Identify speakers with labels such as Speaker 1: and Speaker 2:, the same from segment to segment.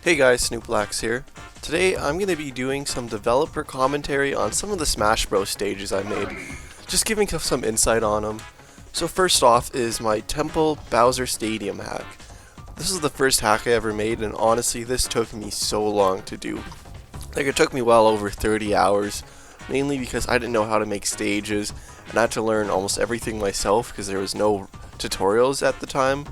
Speaker 1: Hey guys, Snooplax here. Today I'm going to be doing some developer commentary on some of the Smash Bros stages I made, just giving some insight on them. So first off is my Temple Bowser Stadium hack. This is the first hack I ever made, and honestly this took me so long to do. Like, it took me well over 30 hours, mainly because I didn't know how to make stages, and I had to learn almost everything myself because there was no tutorials at the time.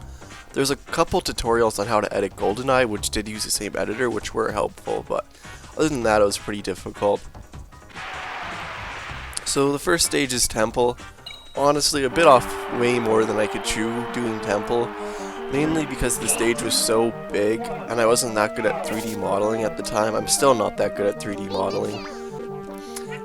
Speaker 1: There's a couple tutorials on how to edit GoldenEye, which did use the same editor, which were helpful, but other than that it was pretty difficult. So the first stage is Temple. Honestly, a bit off way more than I could chew doing Temple, mainly because the stage was so big, and I wasn't that good at 3D modeling at the time. I'm still not that good at 3D modeling.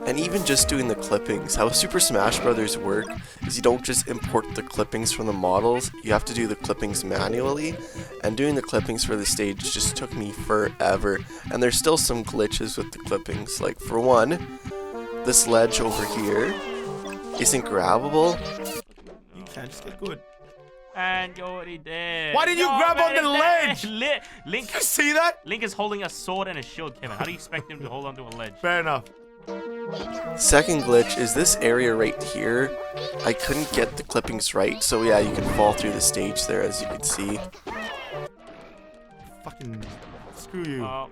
Speaker 1: And even just doing the clippings, how Super Smash Bros. Work is you don't just import the clippings from the models, you have to do the clippings manually, and doing the clippings for the stage just took me forever, and there's still some glitches with the clippings. Like, for one, this ledge over here isn't grabbable.
Speaker 2: You can't just get good.
Speaker 3: And you're already dead.
Speaker 2: Why did you grab on the ledge?
Speaker 3: Link,
Speaker 2: You see that?
Speaker 3: Link is holding a sword and a shield, Kevin. How do you expect him to hold onto a ledge?
Speaker 2: Fair enough.
Speaker 1: Second glitch is this area right here. I couldn't get the clippings right, so yeah, you can fall through the stage there, as you can see.
Speaker 2: Fucking screw you.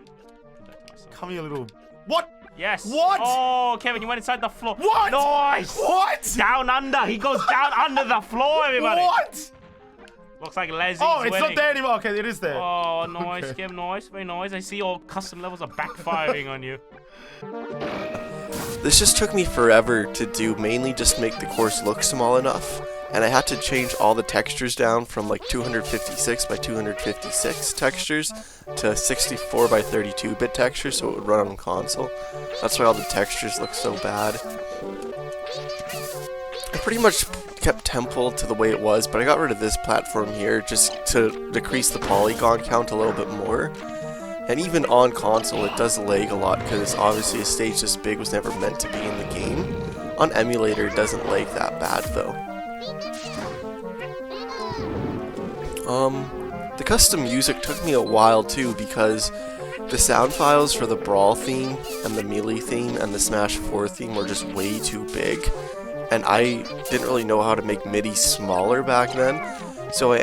Speaker 2: Come here, little. What?
Speaker 3: Yes.
Speaker 2: What?
Speaker 3: Oh, Kevin, you went inside the floor.
Speaker 2: What?
Speaker 3: Nice.
Speaker 2: What?
Speaker 3: Down under. He goes down under the floor, everybody.
Speaker 2: What?
Speaker 3: Looks like Leslie's
Speaker 2: Oh, it's
Speaker 3: winning.
Speaker 2: not there anymore. Okay, it is there.
Speaker 3: Oh, nice,
Speaker 2: Okay.
Speaker 3: Kevin, nice, very nice. I see all custom levels are backfiring on you.
Speaker 1: This just took me forever to do, mainly just to make the course look small enough, and I had to change all the textures down from like 256 by 256 textures to 64 by 32-bit textures so it would run on console. That's why all the textures look so bad. I pretty much kept Temple to the way it was, but I got rid of this platform here just to decrease the polygon count a little bit more. And even on console it does lag a lot because obviously a stage this big was never meant to be in the game. On emulator it doesn't lag that bad though. The custom music took me a while too because the sound files for the Brawl theme and the Melee theme and the Smash 4 theme were just way too big. And I didn't really know how to make MIDI smaller back then, so I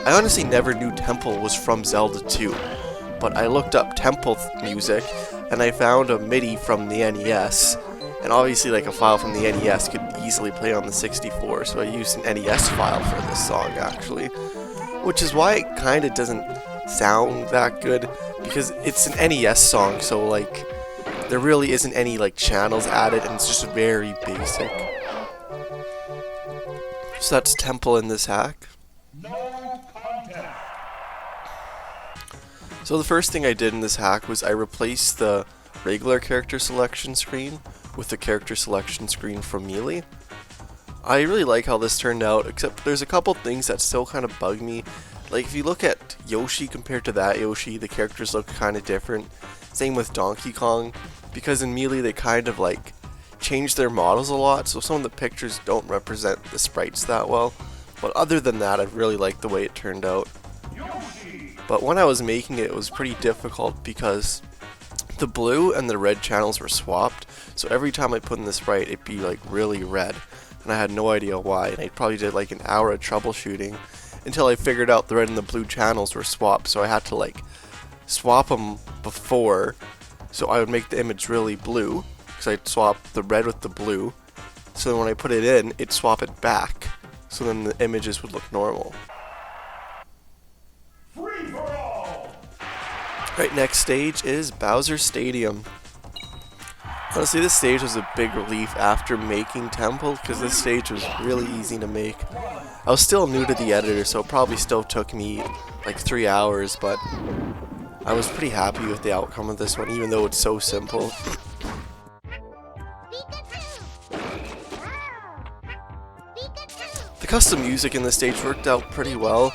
Speaker 1: honestly never knew Temple was from Zelda 2, but I looked up Temple music, and I found a MIDI from the NES, and obviously like a file from the NES could easily play on the 64, so I used an NES file for this song actually, which is why it kinda doesn't sound that good, because it's an NES song, so like, there really isn't any like channels added, and it's just very basic. So that's Temple in this hack. So the first thing I did in this hack was I replaced the regular character selection screen with the character selection screen from Melee. I really like how this turned out, except there's a couple things that still kind of bug me. Like, if you look at Yoshi compared to that Yoshi, the characters look kind of different. Same with Donkey Kong, because in Melee they kind of like change their models a lot, so some of the pictures don't represent the sprites that well. But other than that, I really like the way it turned out. But when I was making it, it was pretty difficult because the blue and the red channels were swapped, so every time I put in the sprite it'd be like really red, and I had no idea why, and I probably did like an hour of troubleshooting until I figured out the red and the blue channels were swapped, so I had to like swap them before, so I would make the image really blue, because I'd swap the red with the blue, so then when I put it in, it'd swap it back, so then the images would look normal. Right, next stage is Bowser Stadium. Honestly, this stage was a big relief after making Temple, because this stage was really easy to make. I was still new to the editor, so it probably still took me like 3 hours, but I was pretty happy with the outcome of this one, even though it's so simple. The custom music in this stage worked out pretty well.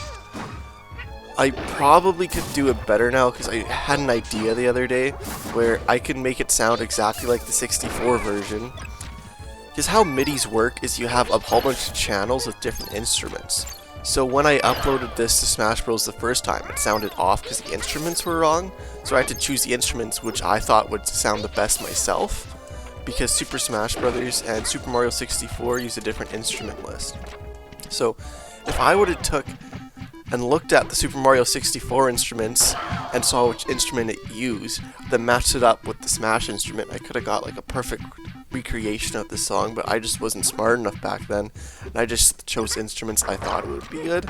Speaker 1: I probably could do it better now because I had an idea the other day where I could make it sound exactly like the 64 version. Because how MIDIs work is you have a whole bunch of channels with different instruments. So when I uploaded this to Smash Bros the first time, it sounded off because the instruments were wrong. So I had to choose the instruments which I thought would sound the best myself, because Super Smash Bros. And Super Mario 64 use a different instrument list. So if I would have took and looked at the Super Mario 64 instruments and saw which instrument it used, then matched it up with the Smash instrument, I could have got like a perfect recreation of the song, but I just wasn't smart enough back then, and I just chose instruments I thought would be good.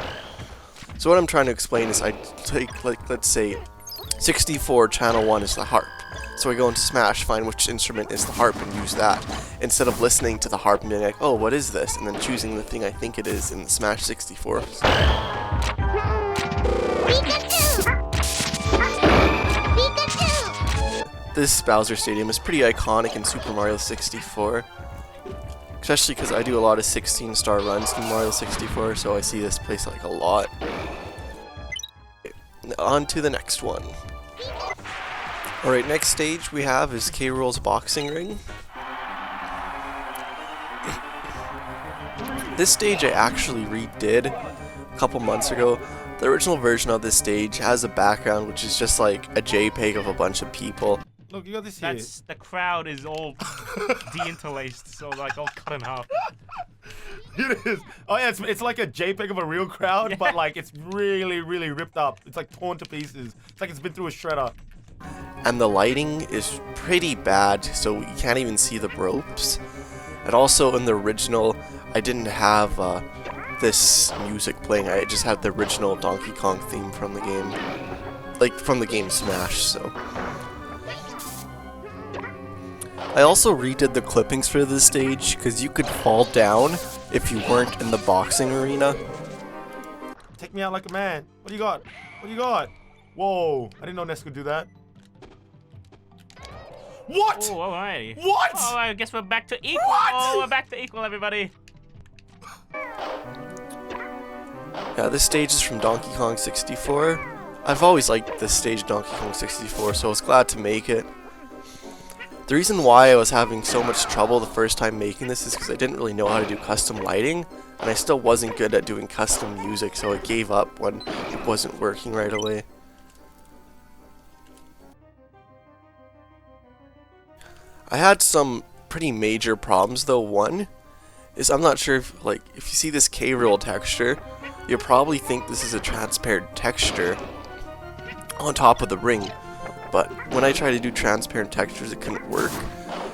Speaker 1: So what I'm trying to explain is I take, like, let's say 64 channel 1 is the harp. So I go into Smash, find which instrument is the harp, and use that, instead of listening to the harp and being like, oh, what is this? And then choosing the thing I think it is in the Smash 64. This Bowser Stadium is pretty iconic in Super Mario 64, especially because I do a lot of 16-star runs in Mario 64, so I see this place like a lot. On to the next one. Alright, next stage we have is K. Rool's boxing ring. This stage I actually redid a couple months ago. The original version of this stage has a background which is just like a JPEG of a bunch of people.
Speaker 2: Look, you got this here.
Speaker 3: The crowd is all de-interlaced, so like all cut in half.
Speaker 2: It is. Oh yeah, it's like a JPEG of a real crowd,
Speaker 3: Yeah.
Speaker 2: but like it's really, really ripped up. It's like torn to pieces. It's like it's been through a shredder.
Speaker 1: And the lighting is pretty bad, so you can't even see the ropes. And also in the original, I didn't have this music playing. I just had the original Donkey Kong theme from the game, like from the game Smash. So I also redid the clippings for this stage because you could fall down if you weren't in the boxing arena.
Speaker 2: Take me out like a man. What do you got? What do you got? Whoa! I didn't know Ness could do that. What?
Speaker 3: Oh, alrighty.
Speaker 2: What?
Speaker 3: Oh, I guess we're back to equal.
Speaker 2: What?
Speaker 3: Oh, we're back to equal, everybody.
Speaker 1: Yeah, this stage is from Donkey Kong 64. I've always liked this stage Donkey Kong 64, so I was glad to make it. The reason why I was having so much trouble the first time making this is because I didn't really know how to do custom lighting, and I still wasn't good at doing custom music, so I gave up when it wasn't working right away. I had some pretty major problems though. One is I'm not sure if you see this K. Rool texture, you'll probably think this is a transparent texture on top of the ring. But when I tried to do transparent textures, it couldn't work.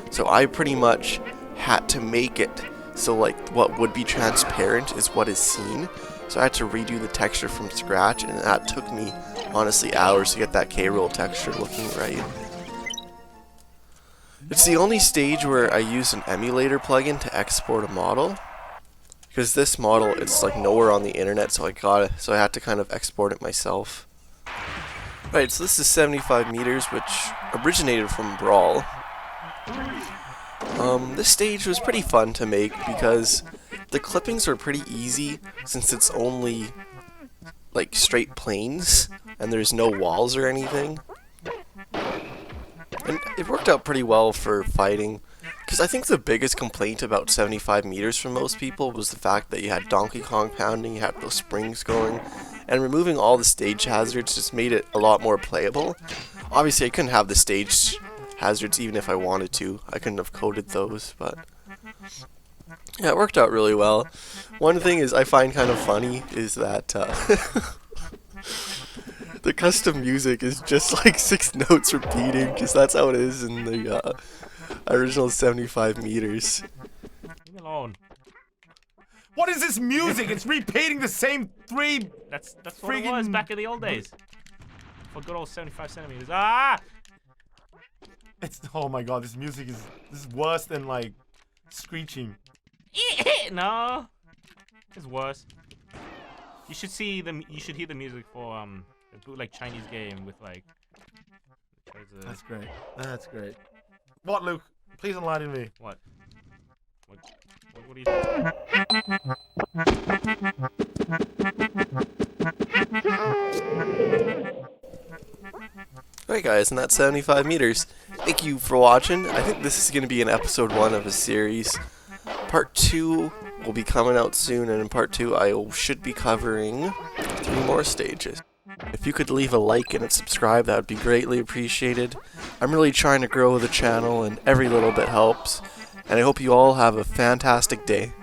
Speaker 1: So I pretty much had to make it so like what would be transparent is what is seen. So I had to redo the texture from scratch, and that took me honestly hours to get that K. Rool texture looking right. It's the only stage where I use an emulator plugin to export a model, because this model it's like nowhere on the internet, so I had to kind of export it myself. Right, so this is 75 meters, which originated from Brawl. This stage was pretty fun to make because the clippings are pretty easy since it's only like straight planes and there's no walls or anything. And it worked out pretty well for fighting, because I think the biggest complaint about 75 meters from most people was the fact that you had Donkey Kong pounding, you had those springs going, and removing all the stage hazards just made it a lot more playable. Obviously I couldn't have the stage hazards even if I wanted to. I couldn't have coded those, but yeah, it worked out really well. One thing is I find kind of funny is that the custom music is just like 6 notes repeating, because that's how it is in the original 75 meters.
Speaker 3: Leave me alone.
Speaker 2: What is this music? It's repeating the same 3.
Speaker 3: That's what it was back in the old days. For good old 75 centimeters. Ah!
Speaker 2: It's, oh my god, this music is worse than like screeching.
Speaker 3: No, it's worse. You should see you should hear the music for a bootleg Chinese game with like.
Speaker 2: That's great. That's great. What, Luke? Please enlighten me.
Speaker 3: What? What are you doing?
Speaker 1: Alright guys, and that's 75 meters. Thank you for watching. I think this is going to be an episode 1 of a series. Part 2 will be coming out soon, and in part 2 I should be covering 3 more stages. If you could leave a like and subscribe, that would be greatly appreciated. I'm really trying to grow the channel and every little bit helps. And I hope you all have a fantastic day.